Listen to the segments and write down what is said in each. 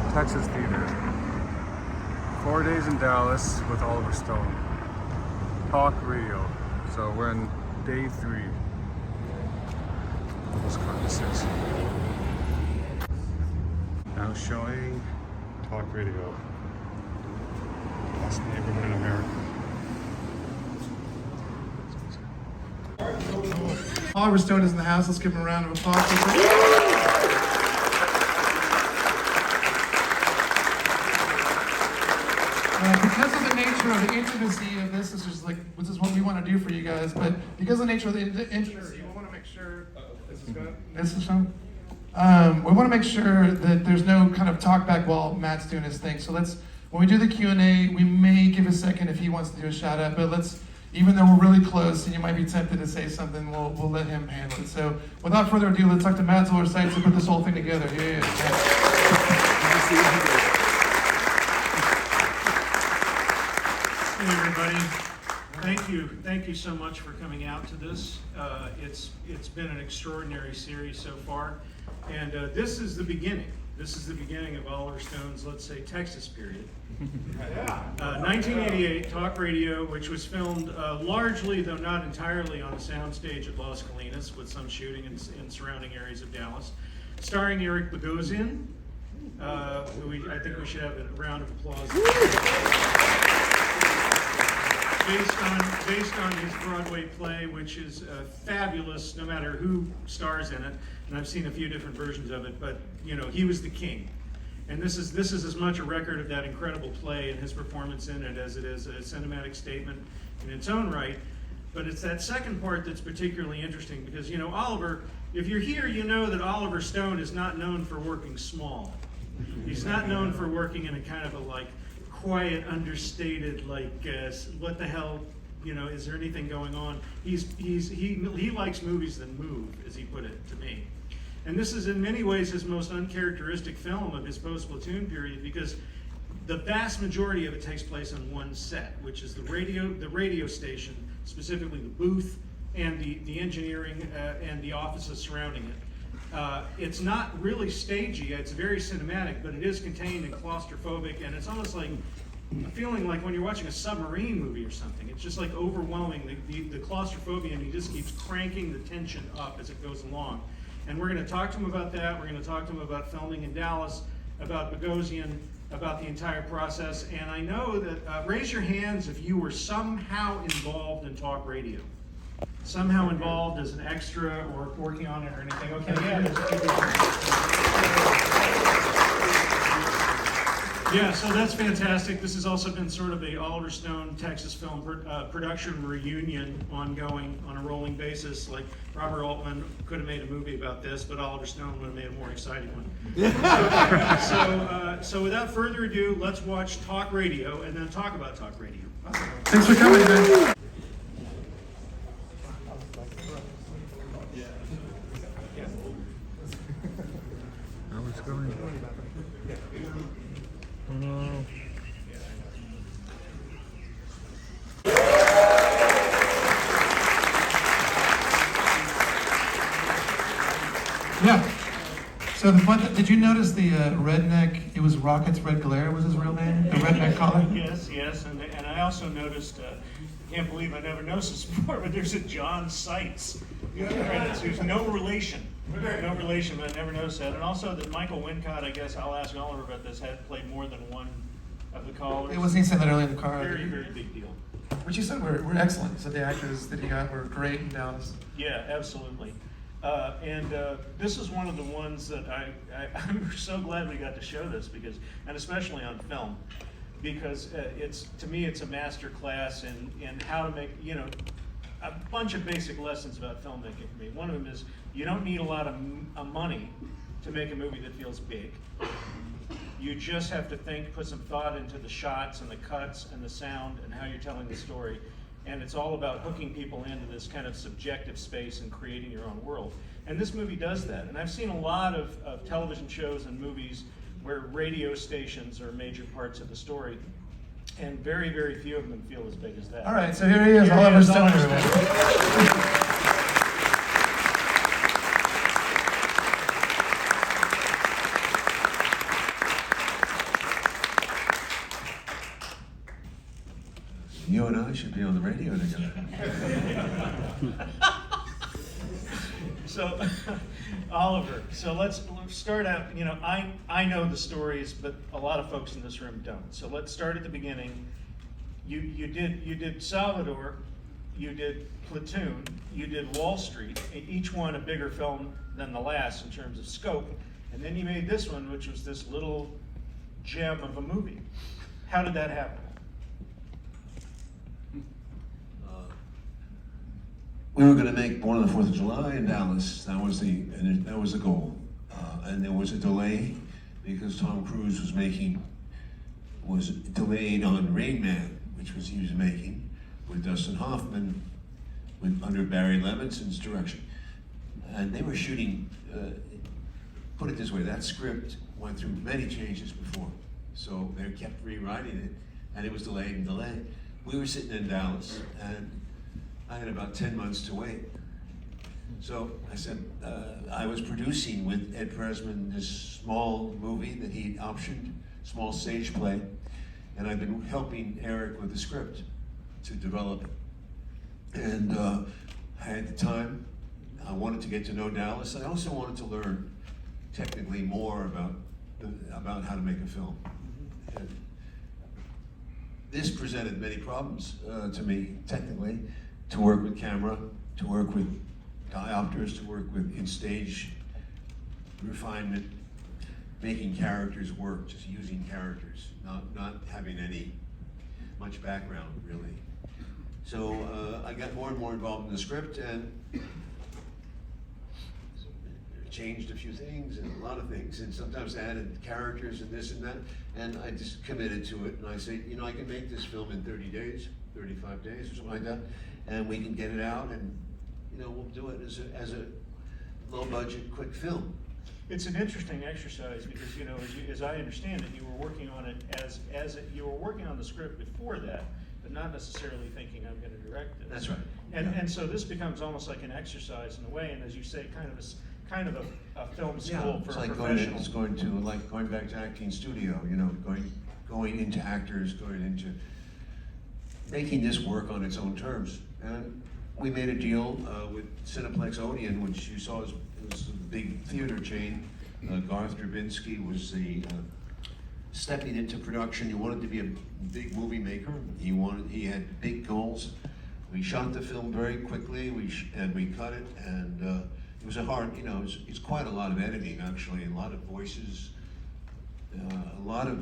Texas Theater. 4 days in Dallas with Oliver Stone. Talk radio. So we're in day 3. Almost Carcasses. Now showing Talk Radio. Best neighborhood in America. Oliver Stone is in the house. Let's give him a round of applause. Because of the nature of the intimacy of this is what we want to do for you guys. But because of the nature of the intimacy, we want to make sure this is shown. We want to make sure that there's no kind of talk back while Matt's doing his thing. So when we do the Q&A, we may give a second if he wants to do a shout out. But even though we're really close and you might be tempted to say something, we'll let him handle it. So without further ado, let's talk to Matt Zoller Seitz to put this whole thing together. Yeah. Hey everybody, thank you so much for coming out to this. It's been an extraordinary series so far, and this is the beginning. This is the beginning of Oliver Stone's, let's say, Texas period. 1988, Talk Radio, which was filmed largely, though not entirely, on a soundstage at Las Colinas, with some shooting in surrounding areas of Dallas, starring Eric Bogosian. I think we should have a round of applause. Based on his Broadway play, which is fabulous, no matter who stars in it. And I've seen a few different versions of it, but he was the king. And this is as much a record of that incredible play and his performance in it as it is a cinematic statement in its own right. But it's that second part that's particularly interesting because Oliver, if you're here, you know that Oliver Stone is not known for working small. He's not known for working in a kind of a quiet, understated, what the hell, is there anything going on? He likes movies that move, as he put it to me. And this is in many ways his most uncharacteristic film of his post-Platoon period because the vast majority of it takes place on one set, which is the radio station, specifically the booth and the engineering and the offices surrounding it. It's not really stagey, it's very cinematic, but it is contained and claustrophobic, and it's almost like a feeling like when you're watching a submarine movie or something. It's just overwhelming, the claustrophobia, and he just keeps cranking the tension up as it goes along. And we're going to talk to him about that. We're going to talk to him about filming in Dallas, about Bogosian, about the entire process. And I know that, raise your hands if you were somehow involved in Talk Radio. Somehow involved as an extra or working on it or anything. Okay, yeah, so that's fantastic. This has also been sort of a Oliver Stone Texas film production reunion ongoing on a rolling basis. Like Robert Altman could have made a movie about this, but Oliver Stone would have made a more exciting one. So without further ado, let's watch Talk Radio and then talk about Talk Radio. Awesome. Thanks for coming, man. Yeah. So did you notice the Redneck? It was Rocket's Red Glare was his real name. The Redneck collar. Yes, and I also noticed. I can't believe I never noticed this before, but there's a John Seitz. There's no relation, but I never noticed that. And also that Michael Wincott, I guess I'll ask Oliver about this, had played more than one of the callers. It was he said that earlier in the car. Very, very big deal. But you said we're excellent. You said the actors that he got were great in Dallas. Yeah, absolutely. This is one of the ones that I'm so glad we got to show this and especially on film, because to me it's a master class in how to make a bunch of basic lessons about filmmaking for me. One of them is you don't need a lot of money to make a movie that feels big. You just have to put some thought into the shots and the cuts and the sound and how you're telling the story. And it's all about hooking people into this kind of subjective space and creating your own world. And this movie does that. And I've seen a lot of television shows and movies where radio stations are major parts of the story. And very, very few of them feel as big as that. All right, so here he is, Oliver Stone. You and I should be on the radio together. So, Oliver, so let's start out, you know, I know the stories, but a lot of folks in this room don't. So let's start at the beginning. You did Salvador, you did Platoon, you did Wall Street, each one a bigger film than the last in terms of scope, and then you made this one, which was this little gem of a movie. How did that happen? We were going to make Born on the 4th of July in Dallas. That was the goal. And there was a delay because Tom Cruise was delayed on Rain Man, which he was making with Dustin Hoffman, under Barry Levinson's direction. And they were shooting, put it this way, that script went through many changes before. So they kept rewriting it, and it was delayed and delayed. We were sitting in Dallas, and I had about 10 months to wait. So I said, I was producing with Ed Presman this small movie that he optioned, small stage play, and I've been helping Eric with the script to develop it. And I had the time. I wanted to get to know Dallas. I also wanted to learn technically more about how to make a film. And this presented many problems to me technically. To work with camera, to work with diopters, to work with in-stage refinement, making characters work, just using characters, not having much background, really. So I got more and more involved in the script and changed a few things and a lot of things, and sometimes added characters and this and that, and I just committed to it, and I said, you know, I can make this film in 30 days, 35 days or something like that, and we can get it out, and you know, we'll do it as a low-budget, quick film. It's an interesting exercise because, you know, as I understand it, you were working on it you were working on the script before that, but not necessarily thinking I'm going to direct it. That's right. And so this becomes almost like an exercise in a way, and as you say, kind of a film school for it's like professionals. going back to acting studio. You know, going into actors, going into making this work on its own terms. And we made a deal with Cineplex Odeon, which you saw was a big theater chain. Garth Drabinsky was the stepping into production. He wanted to be a big movie maker. He had big goals. We shot the film very quickly. And we cut it, and it was a hard. You know, it's quite a lot of editing actually. A lot of voices. A lot of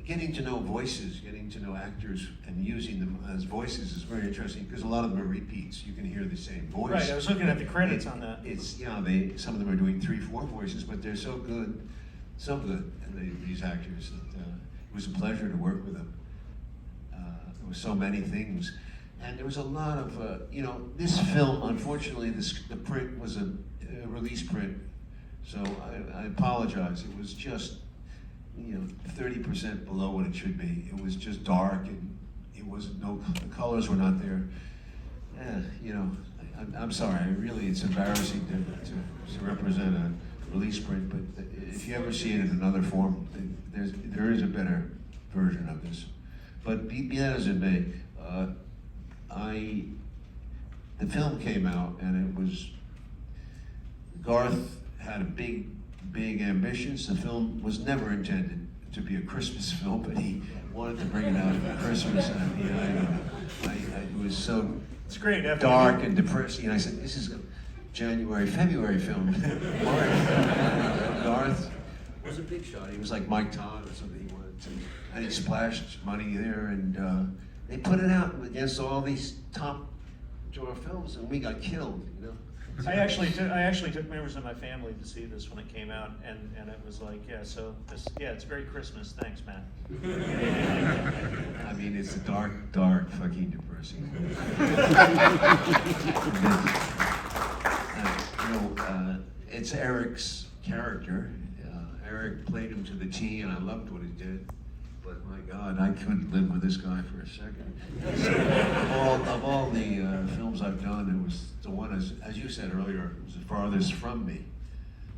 getting to know voices, getting to know actors, and using them as voices is very interesting because a lot of them are repeats. You can hear the same voice. Right, I was looking at the credits on that. It's some of them are doing 3, 4 voices, but they're so good, and these actors. That, it was a pleasure to work with them. There was so many things, and there was a lot of you know. This film, unfortunately, the print was a release print, so I apologize. It was just, you know, 30% below what it should be. It was just dark, and the colors were not there. You know, I'm sorry. It's embarrassing to represent a release print, but if you ever see it in another form, there is a better version of this. But be that as it may, the film came out, and it was, Garth had a big ambitions. The film was never intended to be a Christmas film, but he wanted to bring it out for Christmas. And it was so It's great. dark and depressing. And I said, this is a February film. Garth was a big shot. He was like Mike Todd or something. He wanted to, and he splashed money there, and they put it out against all these top drawer films, and we got killed. You know. I actually took members of my family to see this when it came out, and it was like, it's very Christmas. Thanks, Matt. I mean, it's a dark, fucking depressing. It's Eric's character. Eric played him to the T, and I loved what he did. But my God, I couldn't live with this guy for a second. So, of all the films I've done, it was the one, as you said earlier, it was the farthest from me.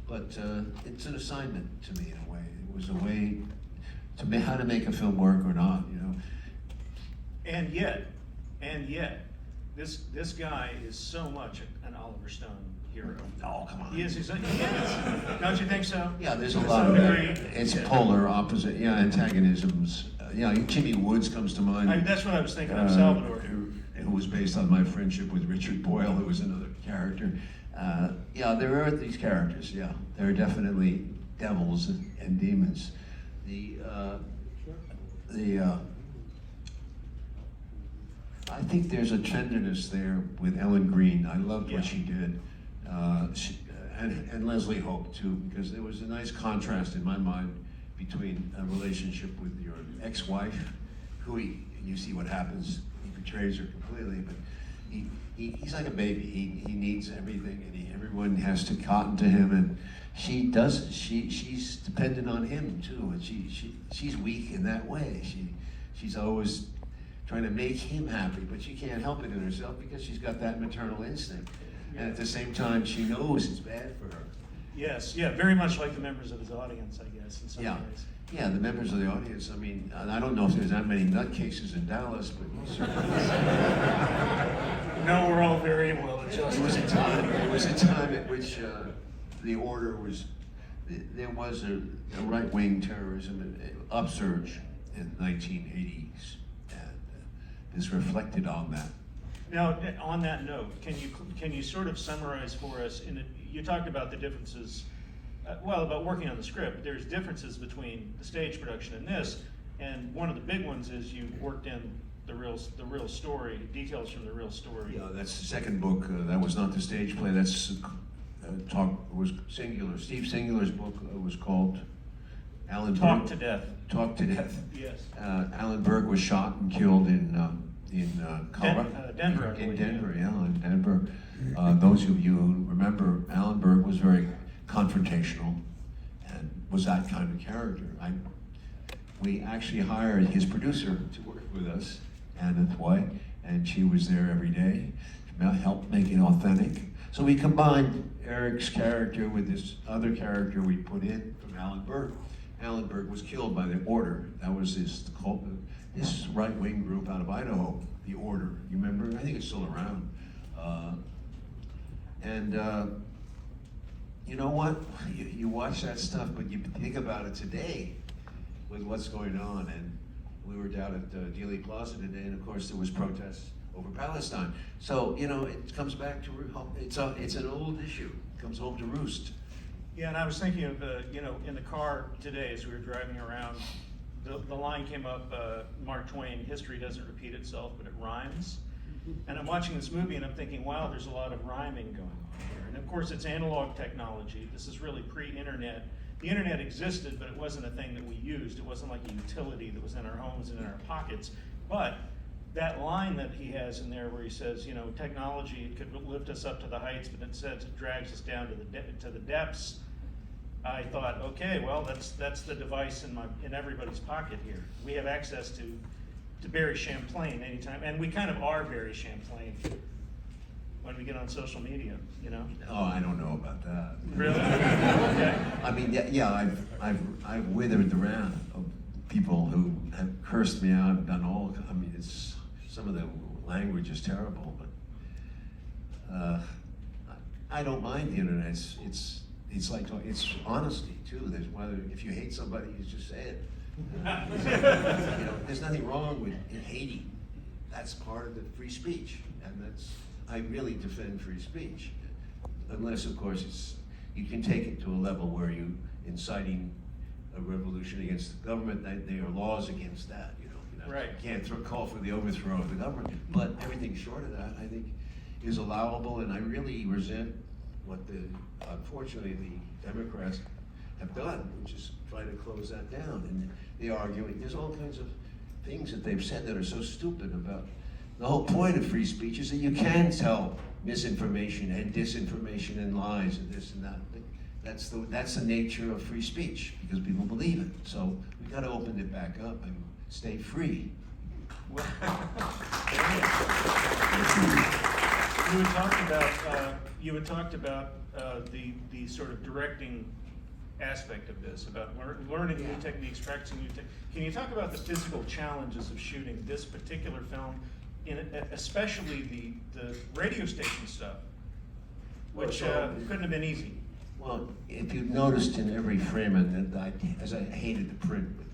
But it's an assignment to me in a way. It was a way to how to make a film work or not, you know. And yet, this guy is so much an Oliver Stone hero. Oh, come on. He is. Don't you think so? Yeah, there's a To lot some of degree. it's Yeah. polar opposite, antagonisms. Jimmy Woods comes to mind. That's what I was thinking of, Salvador. Who was based on my friendship with Richard Boyle, who was another character. There are these characters, There are definitely devils and demons. I think there's a tenderness there with Ellen Green. I loved what she did. And Leslie Hope too, because there was a nice contrast in my mind between a relationship with your ex-wife, who you see what happens, he betrays her completely, but he's like a baby. He needs everything, and everyone has to cotton to him, and she's dependent on him too, and she's weak in that way. She's always trying to make him happy, but she can't help it in herself because she's got that maternal instinct. And at the same time, she knows it's bad for her. Yes, very much like the members of his audience, I guess, in some ways. Yeah, the members of the audience. I mean, I don't know if there's that many nutcases in Dallas, but certainly. No, we're all very well adjusted. There was a time at which the order was, there was a right-wing terrorism upsurge in the 1980s, and this reflected on that. Now, on that note, can you sort of summarize for us? You talked about the differences, about working on the script. There's differences between the stage production and this, and one of the big ones is you worked in the real story, details from the real story. Yeah, that's the second book. That was not the stage play. That's was Singular. Steve Singular's book was called Alan Talk Berg. to Death. Talk to Death. Yes. Alan Berg was shot and killed in Colorado. Denver, I In believe, Denver, in Denver. Those of you who remember, Alan Berg was very confrontational and was that kind of character. We actually hired his producer to work with us, Anna Twain, and she was there every day to help make it authentic. So we combined Eric's character with this other character we put in from Alan Berg. Alan Berg was killed by the Order. That was this right-wing group out of Idaho, the Order. You remember? I think it's still around. You know what? You watch that stuff, but you think about it today with what's going on. And we were down at Dealey Plaza today, and of course there was protests over Palestine. So it comes back to it's an old issue. It comes home to roost. Yeah, and I was thinking of, in the car today as we were driving around, the line came up, Mark Twain, history doesn't repeat itself, but it rhymes. And I'm watching this movie and I'm thinking, wow, there's a lot of rhyming going on here. And of course it's analog technology. This is really pre-internet. The internet existed, but it wasn't a thing that we used. It wasn't like a utility that was in our homes and in our pockets. But that line that he has in there where he says, technology, it could lift us up to the heights, but instead it drags us down to the depths. I thought, okay, well, that's the device in everybody's pocket here. We have access to Barry Champlain anytime, and we kind of are Barry Champlain when we get on social media, Oh, I don't know about that. Really? Okay. I mean, I've withered the wrath of people who have cursed me out and done all. I mean, some of the language is terrible, but I don't mind the internet. It's like it's honesty too. If you hate somebody, you just say it. There's nothing wrong with hating. That's part of the free speech, and I really defend free speech, unless of course you can take it to a level where you inciting a revolution against the government. There are laws against that. Right. You can't call for the overthrow of the government, but everything short of that, I think, is allowable. And I really resent what unfortunately the Democrats have done, which is try to close that down. And they're arguing, there's all kinds of things that they've said that are so stupid about. The whole point of free speech is that you can tell misinformation and disinformation and lies and this and that. That's the nature of free speech, because people believe it. So we've got to open it back up and stay free. Well, you had talked about the sort of directing aspect of this, about learning new techniques, practicing new techniques. Can you talk about the physical challenges of shooting this particular film, especially the radio station stuff, which couldn't have been easy? Well, if you noticed in every frame, and as I hated the print, but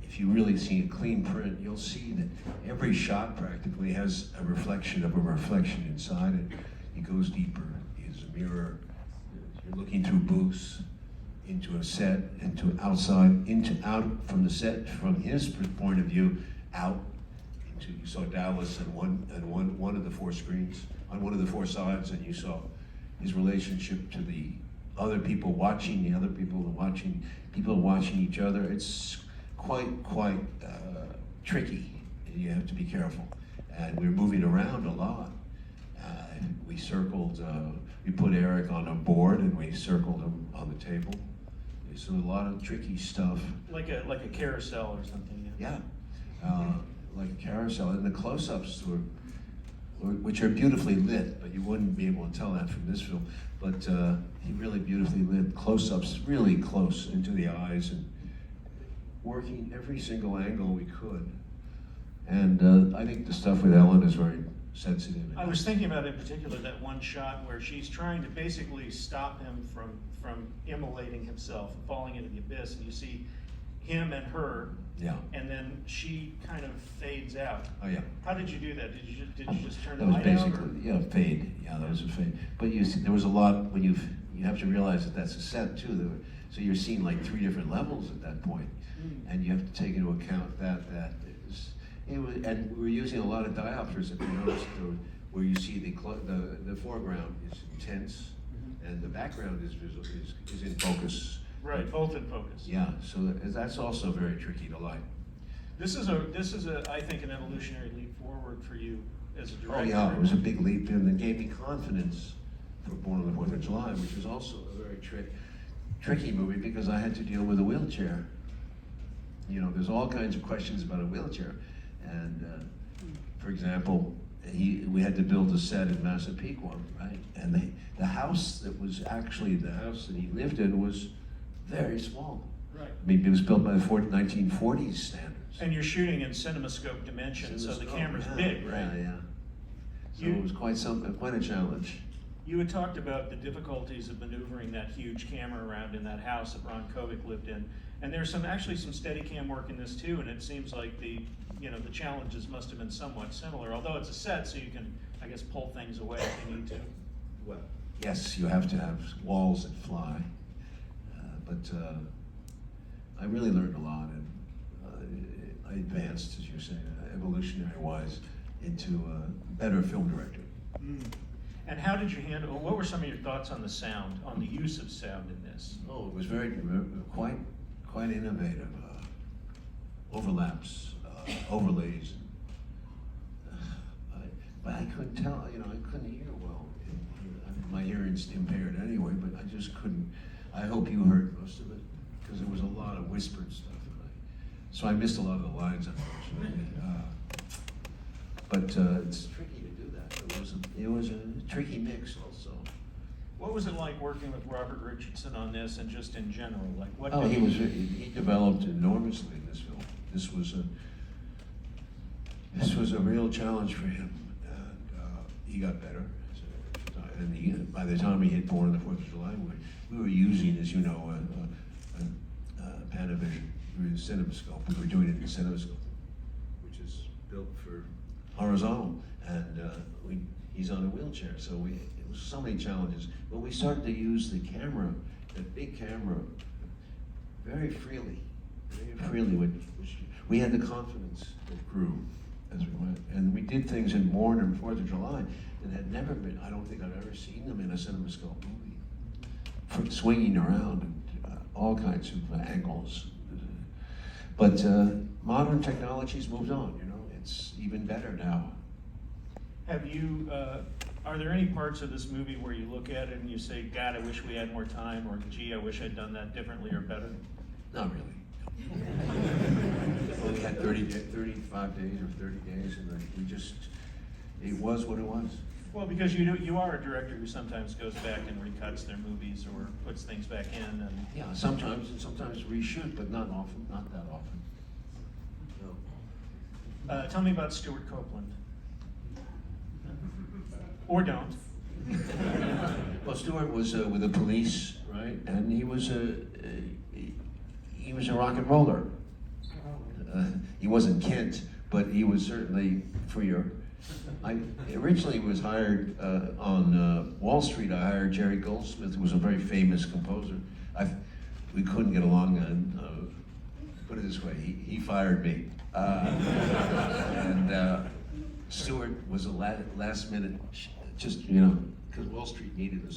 if you really see a clean print, you'll see that every shot practically has a reflection of a reflection inside it. It goes deeper. It's a mirror. You're looking through booths into a set, into outside, out from the set, from his point of view, out into, you saw Dallas on one of the four screens, on one of the four sides, and you saw his relationship to the other people watching, the other people watching, people watching each other. It's quite tricky. You have to be careful. And we're moving around a lot. We circled, we put Eric on a board and we circled him on the table. So a lot of tricky stuff. Like a carousel or something. Yeah, like a carousel. And the close-ups which are beautifully lit, but you wouldn't be able to tell that from this film. But he really beautifully lit close-ups, really close into the eyes, and working every single angle we could. And I think the stuff with Ellen is very sensitive. I was thinking about in particular that one shot where she's trying to basically stop him from immolating himself and falling into the abyss, and you see him and her, yeah, and then she kind of fades out. Oh yeah. How did you do that? Did you just turn the That was light out? basically, yeah, fade. Yeah, that was a fade. But you see, there was a lot when you have to realize that that's a set too. So you're seeing like 3 different levels at that point, and you have to take into account that it was, and we were using a lot of diopters. If you notice, where you see the foreground is intense, and the background is in focus. Right, both in focus. Yeah, so that's also very tricky to light. This is I think an evolutionary leap forward for you as a director. Oh yeah, it was a big leap, and it gave me confidence for Born on the 4th of July, which was also a very tricky movie because I had to deal with a wheelchair. You know, there's all kinds of questions about a wheelchair, and for example, we had to build a set in Massapequa, right? And the house that was actually the house that he lived in was very small. Right. I mean, it was built by the 1940s standards. And you're shooting in CinemaScope dimensions, so the camera's big, right? Yeah. So it was quite a challenge. You had talked about the difficulties of maneuvering that huge camera around in that house that Ron Kovic lived in, and there's actually some Steadicam work in this too. And it seems like the challenges must have been somewhat similar, although it's a set, so you can, I guess, pull things away if you need to. Well, yes, you have to have walls that fly, but I really learned a lot, and I advanced, as you say, evolutionary-wise, into a better film director. And how did you handle? What were some of your thoughts on the sound, on the use of sound in this? Oh, it was quite innovative. Overlaps, overlays. But I couldn't tell. I couldn't hear well. My hearing's impaired anyway, but I just couldn't. I hope you heard most of it because there was a lot of whispered stuff. So I missed a lot of the lines, unfortunately. But it's tricky to do that. It was a tricky mix also. What was it like working with Robert Richardson on this, and just in general? Like what? Oh, he developed enormously in this film. This was a real challenge for him, and he got better. And by the time he hit Born on the 4th of July, we were using, as you know, a Panavision CinemaScope. We were doing it in CinemaScope, which is built for horizontal, and he's on a wheelchair, so it was so many challenges. But we started to use the camera, that big camera, very freely, which we had the confidence that grew as we went. And we did things in Born and 4th of July that had never been, I don't think I've ever seen them in a CinemaScope movie. From swinging around and all kinds of angles. But modern technology's moved on, it's even better now. Have you, are there any parts of this movie where you look at it and you say, God, I wish we had more time, or gee, I wish I'd done that differently or better? Not really. We had 35 days or 30 days, and it was what it was. Well, because you are a director who sometimes goes back and recuts their movies or puts things back in, and Yeah, sometimes, and sometimes reshoot, but not often, not that often. No. tell me about Stuart Copeland. Or don't. Well, Stuart was with the Police, right? And he was a rock and roller. He wasn't Kent, but he was certainly freer. I originally was hired on Wall Street. I hired Jerry Goldsmith, who was a very famous composer. We couldn't get along, and put it this way, he fired me. And Stuart was a last minute, just because Wall Street needed a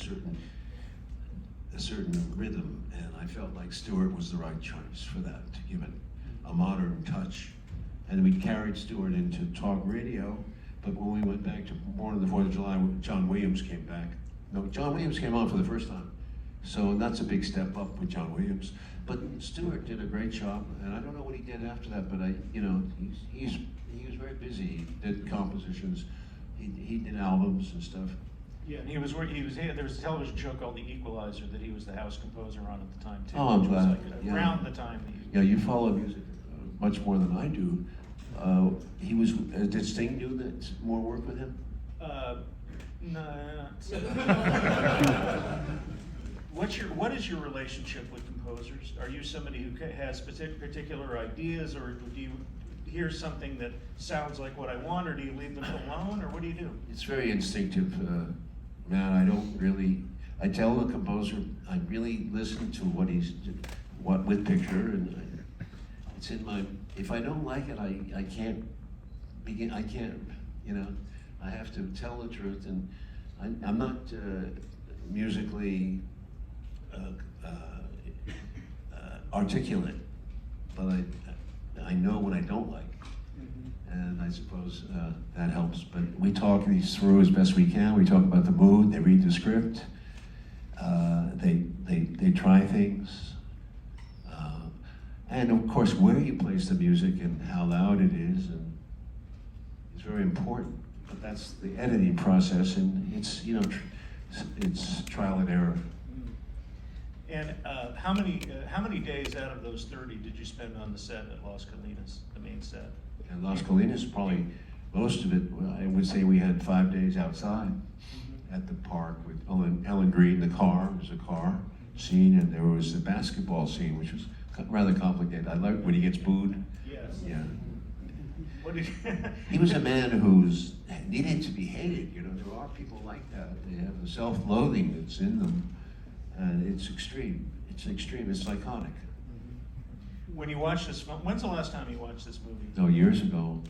certain rhythm, and I felt like Stuart was the right choice for that, to give it a modern touch. And we carried Stuart into talk radio, but when we went back to Born on the 4th of July, John Williams came back. No, John Williams came on for the first time. So that's a big step up with John Williams. But Stuart did a great job, and I don't know what he did after that, but he was very busy. He did compositions, he did albums and stuff. Yeah, and there was a television show called The Equalizer that he was the house composer on at the time too. Oh, I'm which was glad. like Yeah. around the time that you. Yeah, you follow music much more than I do. He was. Did Sting do that? More work with him? No. What is your relationship with composers? Are you somebody who has particular ideas, or do you hear something that sounds like what I want, or do you leave them alone, or what do you do? It's very instinctive, Matt. I don't really. I tell the composer. I really listen to what with picture, and it's in my. If I don't like it, I can't begin. I can't. I have to tell the truth, and I'm not musically articulate, but I know what I don't like, and I suppose that helps. But we talk these through as best we can. We talk about the mood. They read the script. They try things, and of course where you place the music and how loud it is, and it's very important. But that's the editing process, and it's it's trial and error. And how many days out of those 30 did you spend on the set at Las Colinas, the main set? And Las Colinas, probably most of it, I would say we had 5 days outside at the park with Ellen Green. The car, there was a car scene, and there was the basketball scene, which was rather complicated. I like when he gets booed. Yes. Yeah. What did you He was a man who's needed to be hated. There are people like that. They have a self-loathing that's in them, and it's extreme. It's extreme. It's psychotic. When you watch this, when's the last time you watched this movie? No, years ago.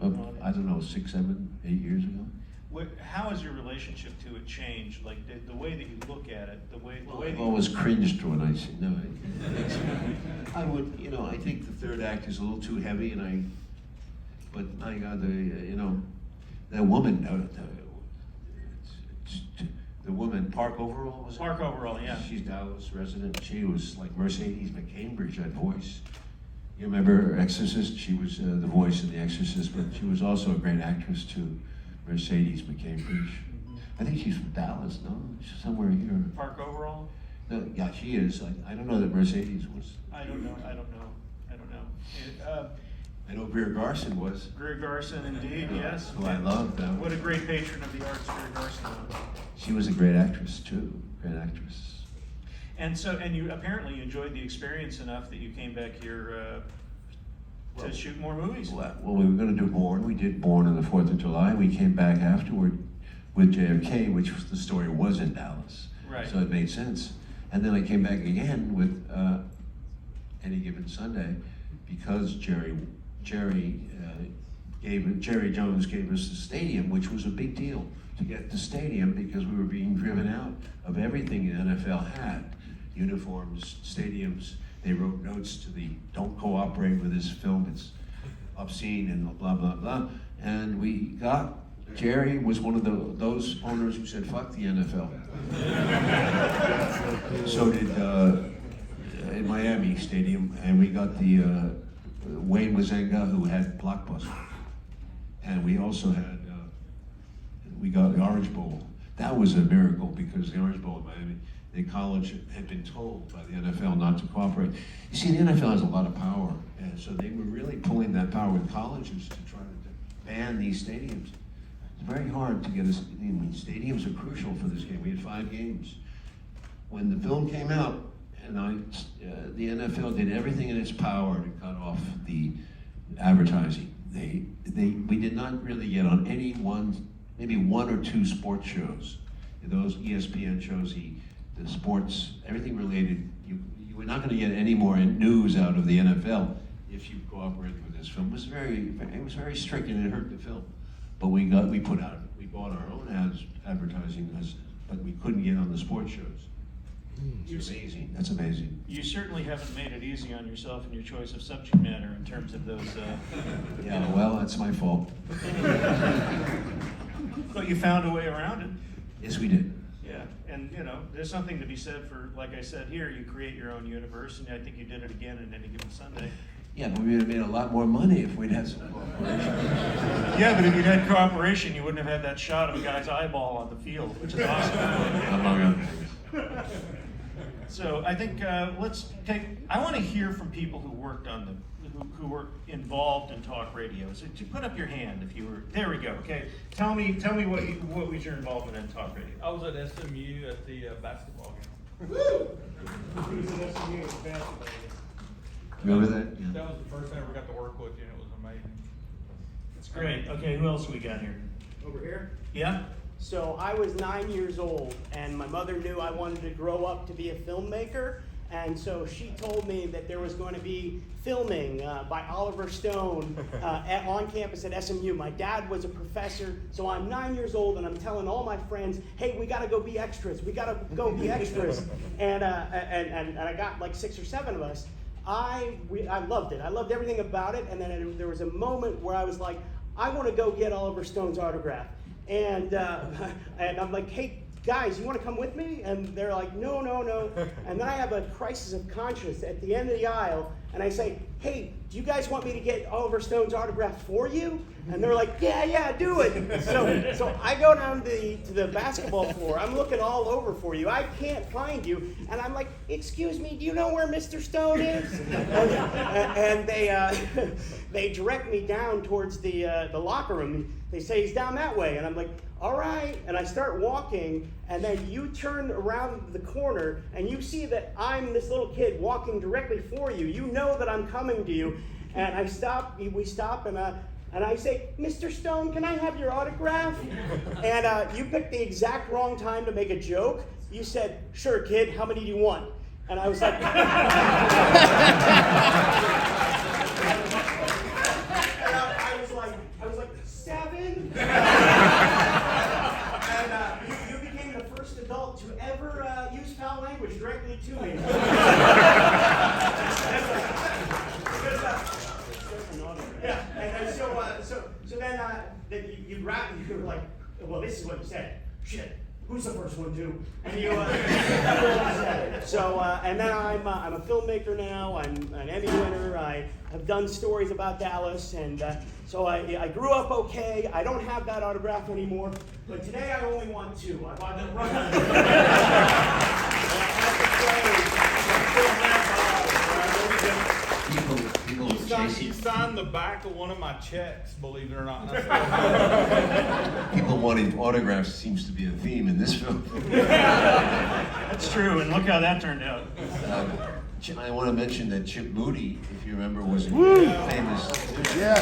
I don't know, 6, 7, 8 years ago. How has your relationship to it changed? Like the way that you look at it, the way I've that always cringed when I see. No, I would. I think the third act is a little too heavy, but I got that woman. The woman, Park Overall, was it? Park Overall, yeah. She's Dallas resident. She was like Mercedes McCambridge, that voice. You remember Exorcist? She was the voice in The Exorcist, but she was also a great actress too, Mercedes McCambridge. I think she's from Dallas, no? She's somewhere here. Park Overall? No, yeah, she is. I don't know that Mercedes was. I don't know. I know Greer Garson was. Greer Garson, indeed, yes. Who I loved. What a great patron of the arts Greer Garson was. She was a great actress too. Great actress. And you apparently enjoyed the experience enough that you came back here to shoot more movies. Well, we were going to do Born. We did Born on the 4th of July. We came back afterward with JFK, which the story was in Dallas. Right. So it made sense. And then I came back again with Any Given Sunday because Jerry Jones gave us the stadium, which was a big deal to get the stadium because we were being driven out of everything the NFL had. Uniforms, stadiums. They wrote notes to don't cooperate with this film, it's obscene and blah, blah, blah. And Jerry was one of those owners who said, fuck the NFL. So did in Miami Stadium, and we got the Wayne Wazenga, who had Blockbuster. And we also had we got the Orange Bowl. That was a miracle because the Orange Bowl in Miami, the college had been told by the NFL not to cooperate. You see, the NFL has a lot of power, and so they were really pulling that power with colleges to try to ban these stadiums. It's very hard to get us. I mean, stadiums are crucial for this game. We had 5 games. When the film came out, and the NFL did everything in its power to cut off the advertising. We did not really get on any one, maybe 1 or 2 sports shows. Those ESPN shows, the sports, everything related. You were not going to get any more news out of the NFL if you cooperated with this film. It was very strict, and it hurt the film. But we bought our own advertising, but we couldn't get on the sports shows. It's amazing. That's amazing. You certainly haven't made it easy on yourself in your choice of subject matter in terms of those. Yeah, well, that's my fault. But you found a way around it. Yes, we did. Yeah, and there's something to be said for, like I said here, you create your own universe, and I think you did it again in Any Given Sunday. Yeah, but we would have made a lot more money if we'd had some cooperation. Yeah, but if you'd had cooperation, you wouldn't have had that shot of a guy's eyeball on the field, which is awesome. Among other things. So I think I want to hear from people who worked on who were involved in talk radio. So to put up your hand if you were. There we go. Okay, tell me what was your involvement in talk radio? I was at SMU at the basketball game. Woo! Who was at SMU at the basketball game? Remember that? Yeah. That was the first time I ever got to work with you, and it was amazing. That's great. Okay, who else we got here? Over here? Yeah? So I was 9 years old, and my mother knew I wanted to grow up to be a filmmaker, and so she told me that there was going to be filming by Oliver Stone on campus at SMU. My dad was a professor, so I'm 9 years old, and I'm telling all my friends, hey, we got to go be extras. We got to go be extras. And I got like 6 or 7 of us. I loved it. I loved everything about it, and then there was a moment where I was like, I want to go get Oliver Stone's autograph. And I'm like, hey, guys, you want to come with me? And they're like, no. And then I have a crisis of conscience at the end of the aisle, and I say, hey, do you guys want me to get Oliver Stone's autograph for you? And they're like, yeah, do it. So I go down to the basketball floor. I'm looking all over for you. I can't find you. And I'm like, excuse me, do you know where Mr. Stone is? And they direct me down towards the locker room. They say he's down that way. And I'm like, all right. And I start walking, and then you turn around the corner, and you see that I'm this little kid walking directly for you. You know that I'm coming to you. And we stop, and I say, Mr. Stone, can I have your autograph? And you picked the exact wrong time to make a joke. You said, sure, kid, how many do you want? And I was like, I was like 7. And you became the first adult to ever use foul language directly to me. Yeah, and so then you grab me. You were like, well, this is what you said. Shit, who's the first one to? And you and then I'm a filmmaker now. I'm an Emmy winner. I have done stories about Dallas, and so I grew up okay. I don't have that autograph anymore, but today I only want 2. I want to run out. He signed the back of one of my checks, believe it or not. People wanting autographs seems to be a theme in this film. That's true, and look how that turned out. I want to mention that Chip Moody, if you remember, was famous. Yeah.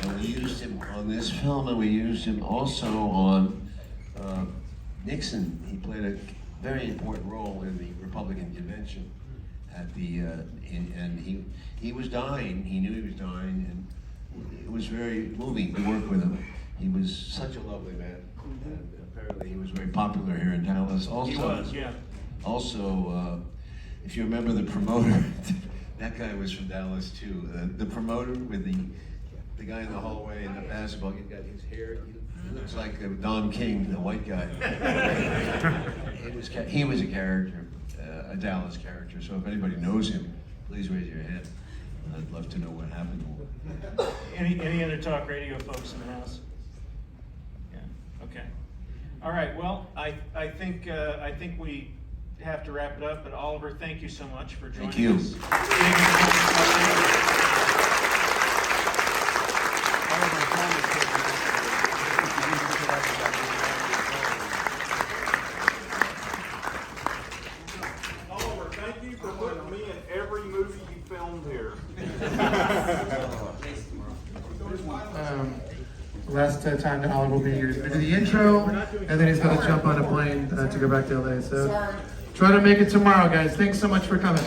And we used him on this film, and we used him also on Nixon. He played a very important role in the Republican convention at the and he was dying. He knew he was dying, and it was very moving to work with him. He was such a lovely man, and apparently he was very popular here in Dallas. Also, He was, yeah. Also, if you remember the promoter, that guy was from Dallas too. The promoter with the guy in the hallway in the basketball, he got his hair. He looks like Don King, the white guy. He was a character, a Dallas character. So if anybody knows him, please raise your hand. I'd love to know what happened to him. Any other talk radio folks in the house? Yeah. Okay. All right, well, I think we have to wrap it up, but Oliver, thank you so much for joining Thank you. us. Oliver, thank you for putting me in every movie you filmed here. Last time that Oliver will be here, he's gonna do the intro, and then he's gonna jump on a plane to go back to LA. So try to make it tomorrow, guys. Thanks so much for coming.